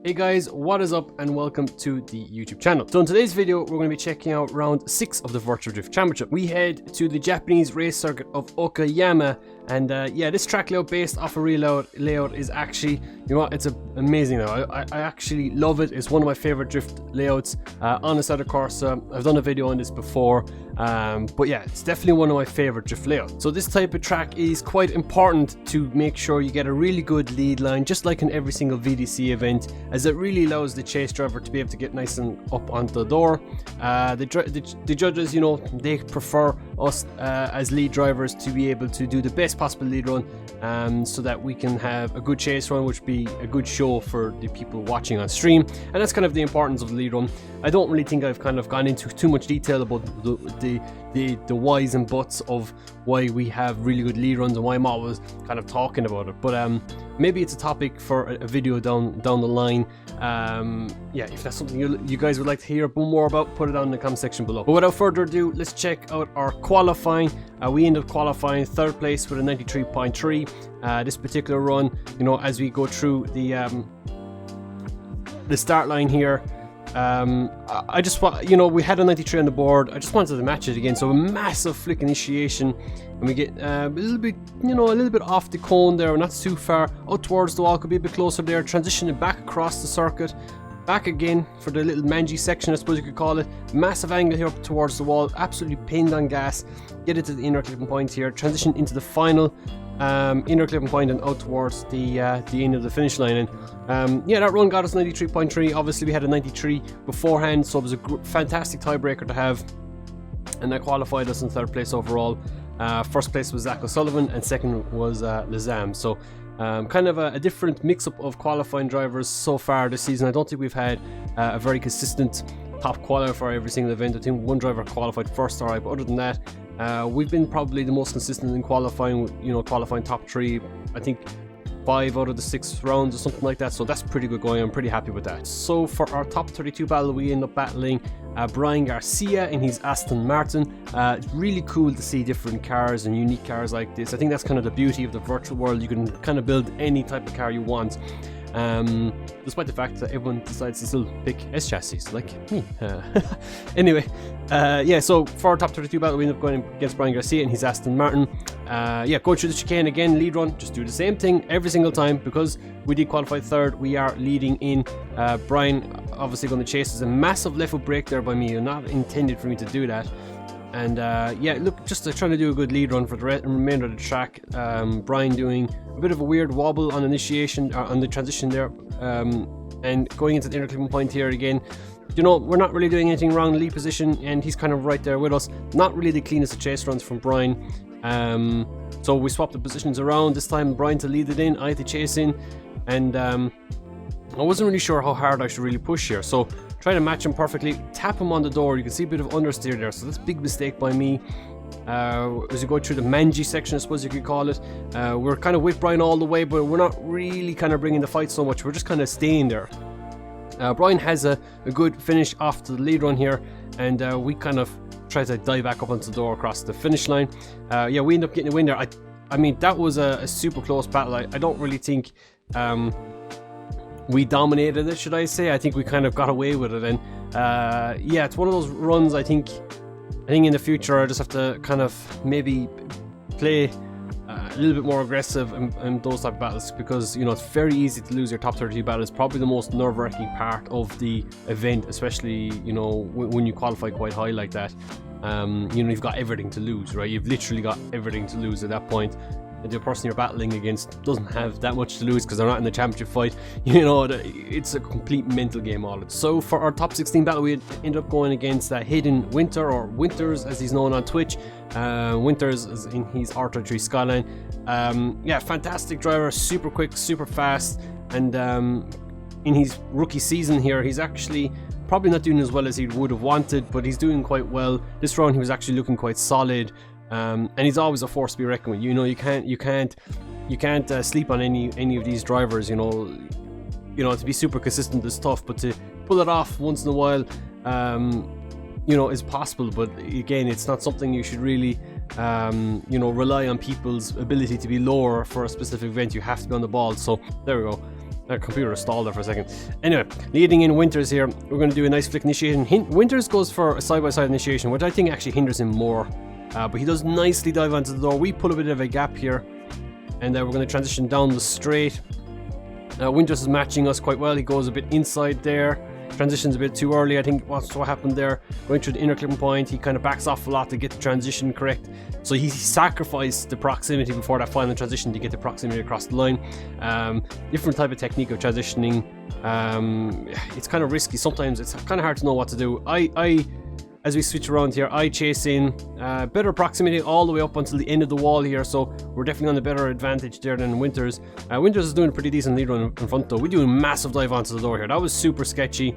Hey guys, what is up and welcome to the YouTube channel. So in today's video, we're going to be checking out round 6 of the Virtual Drift Championship. We head to the Japanese race circuit of Okayama, and yeah, this track layout based off a real layout is actually, you know what, it's amazing now. I actually love it. It's one of my favorite drift layouts on Assetto Corsa. I've done a video on this before, but yeah, it's definitely one of my favorite drift layouts. So this type of track is quite important to make sure you get a really good lead line, just like in every single VDC event, as it really allows the chase driver to be able to get nice and up onto the door. The judges, you know, they prefer us as lead drivers to be able to do the best possible lead run, so that we can have a good chase run, which would be a good show for the people watching on stream. And that's kind of the importance of the lead run. I don't really think I've kind of gone into too much detail about the whys and buts of why we have really good lead runs and why I'm always kind of talking about it, but maybe it's a topic for a video down the line. Yeah, if that's something you guys would like to hear more about, put it down in the comment section below. But without further ado, let's check out our qualifying. We end up qualifying 3rd place with a 93.3. This particular run, you know, as we go through the start line here, I just want, you know, we had a 93 on the board. I just wanted to match it again, so a massive flick initiation, and we get a little bit, you know, a little bit off the cone there, not too far out towards the wall, could be a bit closer there, transitioning back across the circuit, back again for the little mangy section, I suppose you could call it. Massive angle here up towards the wall, absolutely pinned on gas, get it to the inner clipping point here, transition into the final inner clipping point and out towards the end of the finish line. And yeah, that run got us 93.3. Obviously we had a 93 beforehand, so it was a fantastic tiebreaker to have, and that qualified us in 3rd place overall. 1st place was Zach O'Sullivan and 2nd was Lazam. So kind of a different mix-up of qualifying drivers so far this season. I don't think we've had a very consistent top qualifier for every single event. I think one driver qualified first, alright, but other than that, we've been probably the most consistent in qualifying, you know, qualifying top 3, I think 5 out of the 6 rounds or something like that, so that's pretty good going. I'm pretty happy with that. So for our top 32 battle, we end up battling Brian Garcia in his Aston Martin. It's really cool to see different cars and unique cars like this. I think that's kind of the beauty of the virtual world. You can kind of build any type of car you want, despite the fact that everyone decides to still pick S chassis like me. Anyway, yeah, so for our top 32 battle, we end up going against Brian Garcia and his Aston Martin. Yeah, going through the chicane again, lead run, just do the same thing every single time. Because we did qualify 3rd, we are leading in. Brian obviously going to chase us. A massive left foot brake there by me, not intended for me to do that. And yeah, look, just trying to do a good lead run for the remainder of the track. Brian doing a bit of a weird wobble on initiation, on the transition there, and going into the inner clipping point here again. You know, we're not really doing anything wrong in lead position, and he's kind of right there with us. Not really the cleanest of chase runs from Brian. So we swapped the positions around. This time Brian to lead it in, I to chase in, and I wasn't really sure how hard I should really push here. So try to match him perfectly, tap him on the door. You can see a bit of understeer there, so that's a big mistake by me. As you go through the mangy section, I suppose you could call it, we're kind of with Brian all the way, but we're not really kind of bringing the fight so much. We're just kind of staying there. Brian has a good finish off to the lead run here, and we kind of try to dive back up onto the door across the finish line. Yeah, we end up getting a win there. I mean, that was a super close battle. I don't really think we dominated it, should I say. I think we kind of got away with it, and yeah, it's one of those runs. I think in the future I just have to kind of maybe play a little bit more aggressive in those type of battles, because, you know, it's very easy to lose your top 32 battle. It's probably the most nerve-wracking part of the event, especially, you know, when you qualify quite high like that. You know, you've got everything to lose, right? You've literally got everything to lose at that point. The person you're battling against doesn't have that much to lose because they're not in the championship fight. You know, it's a complete mental game all it. So for our top 16 battle, we ended up going against Hidden Winter, or Winters as he's known on Twitch. Winters is in his R33 Skyline. Yeah, fantastic driver, super quick, super fast, and in his rookie season here, he's actually probably not doing as well as he would have wanted, but he's doing quite well. This round he was actually looking quite solid. And he's always a force to be reckoned with. You know, you can't sleep on any of these drivers. You know, to be super consistent is tough, but to pull it off once in a while, you know, is possible. But again, it's not something you should really, you know, rely on people's ability to be lower for a specific event. You have to be on the ball. So there we go. That computer stalled there for a second. Anyway, leading in Winters here, we're going to do a nice flick initiation. Winters goes for a side-by-side initiation, which I think actually hinders him more. But he does nicely dive onto the door. We pull a bit of a gap here, and we're going to transition down the straight. Winters is matching us quite well. He goes a bit inside there. Transitions a bit too early. I think what's what happened there. Going through the inner clipping point, he kind of backs off a lot to get the transition correct. So he sacrificed the proximity before that final transition to get the proximity across the line. Different type of technique of transitioning. It's kind of risky. Sometimes it's kind of hard to know what to do. As we switch around here, I chase in better proximity all the way up until the end of the wall here, so we're definitely on a better advantage there than Winters. Winters is doing a pretty decent lead run in front though. We're doing a massive dive onto the door here. That was super sketchy.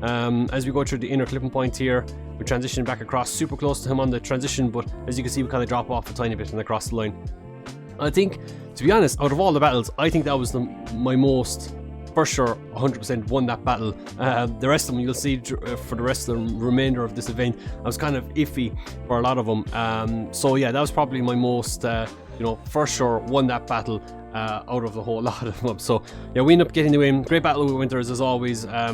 As we go through the inner clipping point here, we're transitioning back across, super close to him on the transition, but as you can see we kind of drop off a tiny bit and across the line. I think, to be honest, out of all the battles, I think that was my most, for sure, 100% won that battle. The rest of them, you'll see for the rest of the remainder of this event, I was kind of iffy for a lot of them. So yeah, that was probably my most, for sure won that battle out of the whole lot of them. So yeah, we end up getting the win. Great battle with Winters as always. I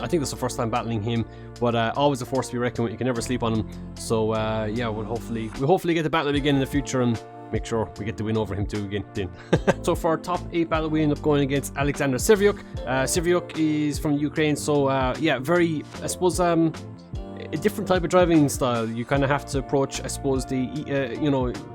think this is the first time battling him, but always a force to be reckoned with. You can never sleep on him. So yeah, we'll hopefully get to battle him again in the future and make sure we get the win over him too again. So for our top 8 battle, we end up going against Alexander Sevyuk. Sevyuk is from Ukraine, so yeah, very, I suppose, a different type of driving style. You kind of have to approach, I suppose, the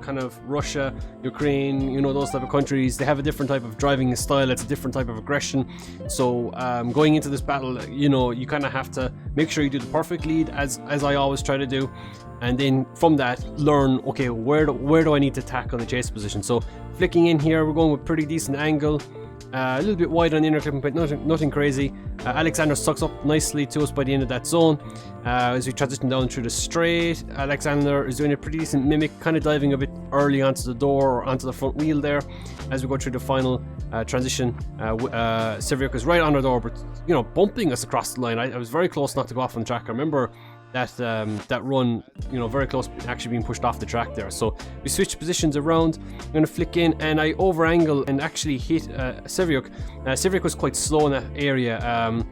kind of Russia, Ukraine, those type of countries. They have a different type of driving style. It's a different type of aggression. So going into this battle, you kind of have to make sure you do the perfect lead, as I always try to do. And then from that, learn, okay, where do I need to tack on the chase position? So flicking in here, we're going with pretty decent angle. A little bit wide on the inner clipping point, nothing crazy. Alexander sucks up nicely to us by the end of that zone. As we transition down through the straight, Alexander is doing a pretty decent mimic, kind of diving a bit early onto the door or onto the front wheel there. As we go through the final transition, Sevyuk is right on the door, but bumping us across the line. I was very close not to go off on the track. I remember that run, very close actually being pushed off the track there. So we switch positions around. I'm going to flick in and I over angle and actually hit Sevyuk. Sevyuk was quite slow in that area,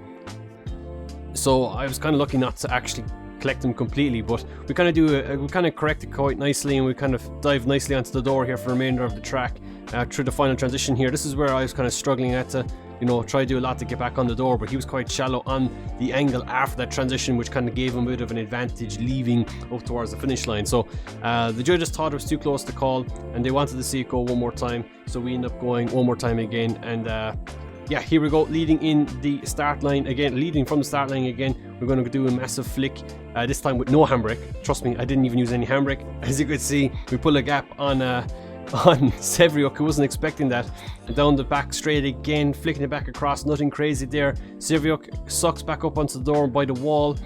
so I was kind of lucky not to actually collect him completely, but we kind of correct it quite nicely, and we kind of dive nicely onto the door here for the remainder of the track through the final transition here. This is where I was kind of struggling at to try to do a lot to get back on the door, but he was quite shallow on the angle after that transition, which kind of gave him a bit of an advantage leaving up towards the finish line. So the judges thought it was too close to call, and they wanted to see it go one more time, so we end up going one more time again. And yeah, here we go, leading from the start line again. We're going to do a massive flick, this time with no handbrake. Trust me, I didn't even use any handbrake. As you could see, we pull a gap on Sevyuk, who wasn't expecting that. And down the back straight again, flicking it back across, nothing crazy there. Sevyuk sucks back up onto the door by the wall.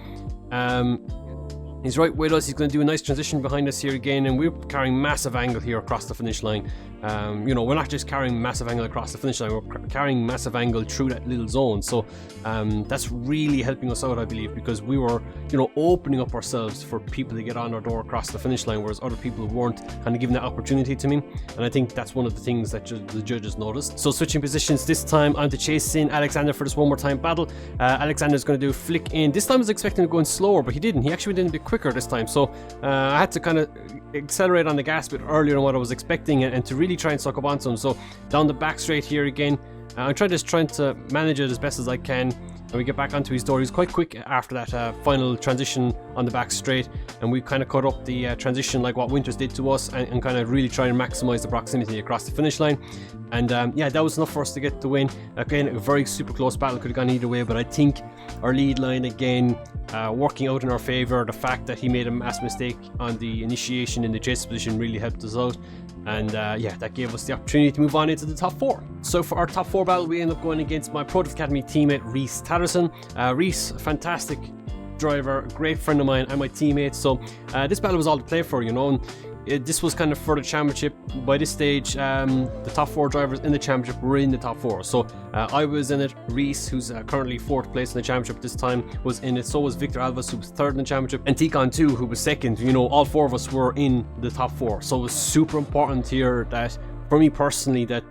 He's right with us. He's going to do a nice transition behind us here again, and we're carrying massive angle here across the finish line. We're not just carrying massive angle across the finish line, we're carrying massive angle through that little zone. So that's really helping us out, I believe, because we were opening up ourselves for people to get on our door across the finish line, whereas other people weren't kind of giving that opportunity to me. And I think that's one of the things that the judges noticed. So switching positions this time, I'm to chase in Alexander for this one more time battle. Alexander's going to do a flick in. This time I was expecting him going slower, but he didn't. He actually went in a bit quicker this time, so I had to kind of accelerate on the gas a bit earlier than what I was expecting, and to really try and suck up onto him. So down the back straight here again, I'm trying to manage it as best as I can, and we get back onto his door. He's quite quick after that final transition on the back straight, and we kind of cut up the transition like what Winters did to us, and kind of really try and maximize the proximity across the finish line. And yeah, that was enough for us to get the win. Again, a very super close battle, could have gone either way, but I think our lead line again working out in our favor. The fact that he made a mass mistake on the initiation in the chase position really helped us out. And yeah, that gave us the opportunity to move on into the top 4. So for our top 4 battle, we end up going against my Pro Academy teammate Reese Tatterson. Reese, fantastic driver, great friend of mine and my teammate. So this battle was all to play for, and this was kind of for the championship. By this stage, the top 4 drivers in the championship were in the top 4. So I was in it. Reese, who's currently 4th place in the championship this time, was in it. So was Victor Alves, who was 3rd in the championship, and Tikon too, who was 2nd. All 4 of us were in the top 4. So it was super important here that, for me personally, that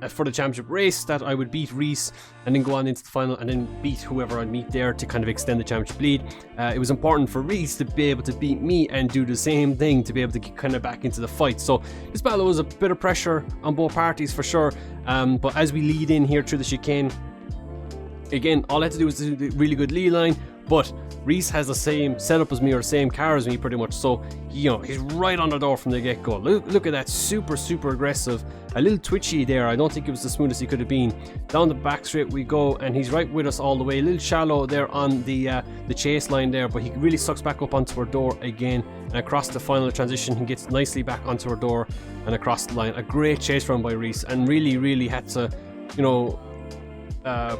for the championship race, that I would beat Reese and then go on into the final and then beat whoever I'd meet there to kind of extend the championship lead. It was important for Reese to be able to beat me and do the same thing to be able to get kind of back into the fight. So this battle was a bit of pressure on both parties for sure, but as we lead in here through the chicane, again, all I had to do was do the really good lead line, but Reese has the same setup as me, or the same car as me pretty much, so you know, he's right on the door from the get-go. Look at that, super aggressive, a little twitchy there. I don't think it was the smoothest he could have been. Down the back straight we go, and he's right with us all the way. A little shallow there on the chase line there, but he really sucks back up onto our door again, and across the final transition he gets nicely back onto our door and across the line. A great chase run by Reese, and really had to, you know,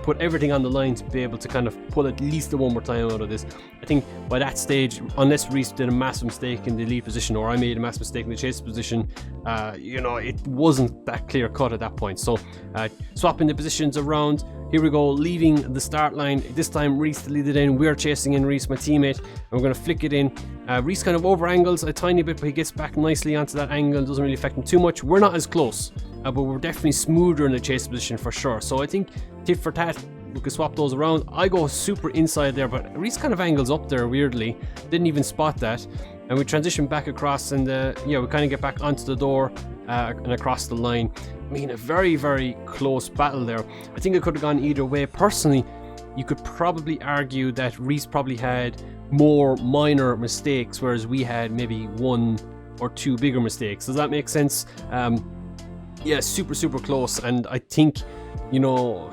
put everything on the line to be able to kind of pull at least the one more time out of this. I think by that stage, unless Reese did a massive mistake in the lead position or I made a massive mistake in the chase position, you know, it wasn't that clear cut at that point. So swapping the positions around, here we go, leaving the start line. This time Reese to lead it in. We're chasing in Reese, my teammate, and we're going to flick it in. Reese kind of over angles a tiny bit, but he gets back nicely onto that angle. Doesn't really affect him too much. We're not as close, but we're definitely smoother in the chase position for sure. So I think tit for tat, we could swap those around. I go super inside there, but Reese kind of angles up there weirdly. Didn't even spot that. And we transition back across, and yeah, we kind of get back onto the door and across the line. I mean, a very close battle there. I think it could have gone either way. Personally, you could probably argue that Reese probably had more minor mistakes, whereas we had maybe one or two bigger mistakes. Does that make sense? Yeah, super close, and I think, you know,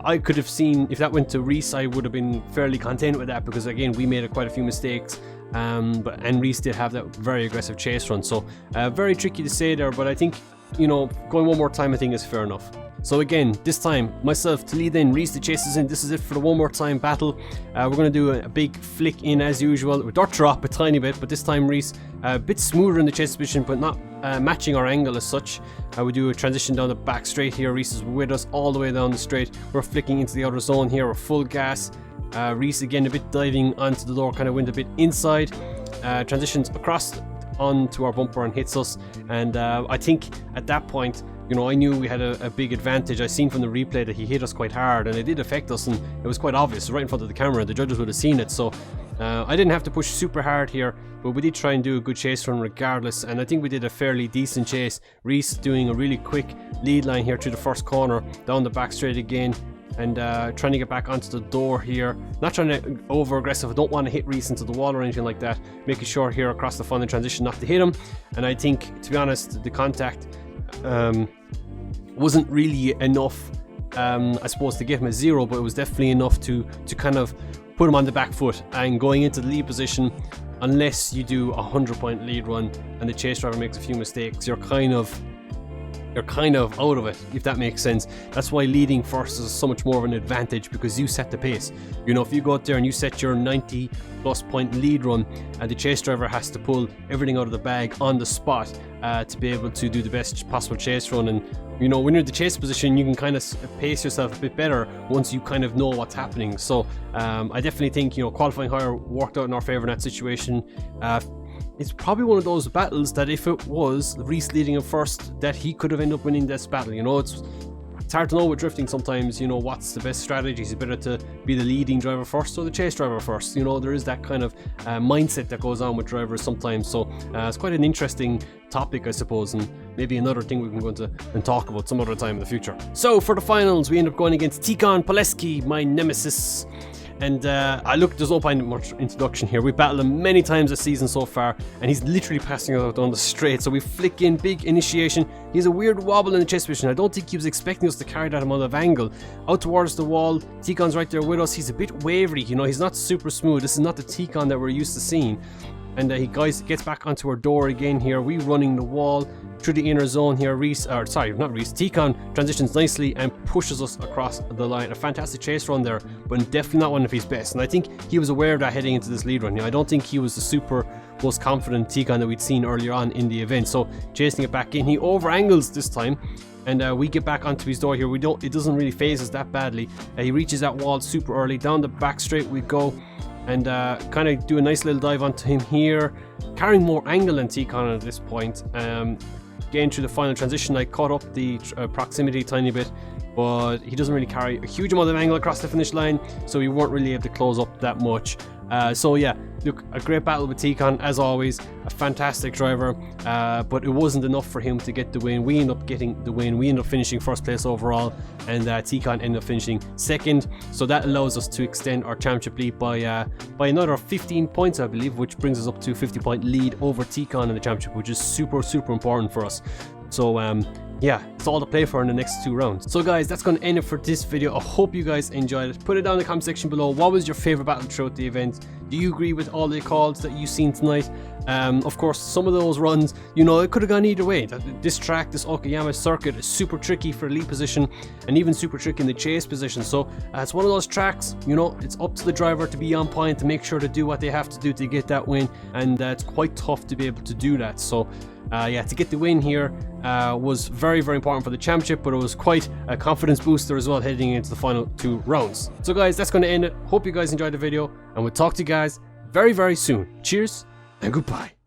I could have seen if that went to Reese, I would have been fairly content with that, because again, we made quite a few mistakes, and Reese did have that very aggressive chase run. So very tricky to say there, but I think, you know, going one more time I think is fair enough. So again, this time myself to lead in, Reese the chases in. This is it for the one more time battle. We're going to do a big flick in as usual. We dirt drop a tiny bit, but this time Reese a bit smoother in the chase position, but not matching our angle as such. We do a transition down the back straight here. Reese is with us all the way down the straight. We're flicking into the outer zone here. We're full gas. Reese again a bit diving onto the door, kind of went a bit inside. Transitions across onto our bumper and hits us, and I think at that point, you know, I knew we had a big advantage. I seen from the replay that he hit us quite hard, and it did affect us, and it was quite obvious right in front of the camera. The judges would have seen it, so I didn't have to push super hard here, but we did try and do a good chase run regardless, and I think we did a fairly decent chase. Reese doing a really quick lead line here to the first corner, down the back straight again, and trying to get back onto the door here. Not trying to over aggressive. I don't want to hit Reese into the wall or anything like that. Making sure here across the final transition not to hit him, and I think, to be honest, the contact wasn't really enough, I suppose, to get him a 0, but it was definitely enough to kind of put him on the back foot and going into the lead position. Unless you do a 100-point lead run and the chase driver makes a few mistakes, you're kind of out of it, if that makes sense. That's why leading first is so much more of an advantage, because you set the pace. You know, if you go out there and you set your 90+ point lead run, and the chase driver has to pull everything out of the bag on the spot to be able to do the best possible chase run. And you know, when you're in the chase position, you can kind of pace yourself a bit better once you kind of know what's happening. So I definitely think, you know, qualifying higher worked out in our favor in that situation. It's probably one of those battles that if it was Reese leading him first, that he could have ended up winning this battle. You know, it's hard to know with drifting sometimes, you know, what's the best strategy. Is it better to be the leading driver first or the chase driver first? You know, there is that kind of mindset that goes on with drivers sometimes. So it's quite an interesting topic, I suppose, and maybe another thing we can go into and talk about some other time in the future. So for the finals, we end up going against Tikhon Poleski, my nemesis. And there's no point in much introduction here. We've battled him many times this season so far, and he's literally passing us out down the straight. So we flick in, big initiation. He has a weird wobble in the chest position. I don't think he was expecting us to carry that amount of angle. Out towards the wall, Tikhon's right there with us. He's a bit wavery, you know, he's not super smooth. This is not the Tikhon that we're used to seeing. And he gets back onto our door again here. We running the wall through the inner zone here. Tikhon transitions nicely and pushes us across the line. A fantastic chase run there, but definitely not one of his best. And I think he was aware of that heading into this lead run. You know, I don't think he was the super most confident Tikhon that we'd seen earlier on in the event. So chasing it back in, he over angles this time. And we get back onto his door here. It doesn't really phase us that badly. He reaches that wall super early. Down the back straight we go. And kind of do a nice little dive onto him here, carrying more angle than Tikhon at this point. getting through the final transition. I caught up the proximity a tiny bit, but he doesn't really carry a huge amount of angle across the finish line, so we weren't really able to close up that much. So yeah, look, a great battle with Ticon as always, a fantastic driver, but it wasn't enough for him to get the win. We ended up getting the win. We ended up finishing first place overall, and Ticon ended up finishing second. So that allows us to extend our championship lead by another 15 points, I believe, which brings us up to a 50-point lead over Ticon in the championship, which is super important for us. So yeah, it's all to play for in the next 2 rounds. So guys, that's going to end it for this video. I hope you guys enjoyed it. Put it down in the comment section below. What was your favorite battle throughout the event? Do you agree with all the calls that you've seen tonight? Of course, some of those runs, you know, it could have gone either way. This track, this Okayama circuit, is super tricky for lead position and even super tricky in the chase position. So it's one of those tracks, you know, it's up to the driver to be on point, to make sure to do what they have to do to get that win, and it's quite tough to be able to do that. So yeah, to get the win here was very important for the championship, but it was quite a confidence booster as well heading into the final 2 rounds. So guys, that's going to end it. Hope you guys enjoyed the video, and we'll talk to you guys very soon. Cheers and goodbye.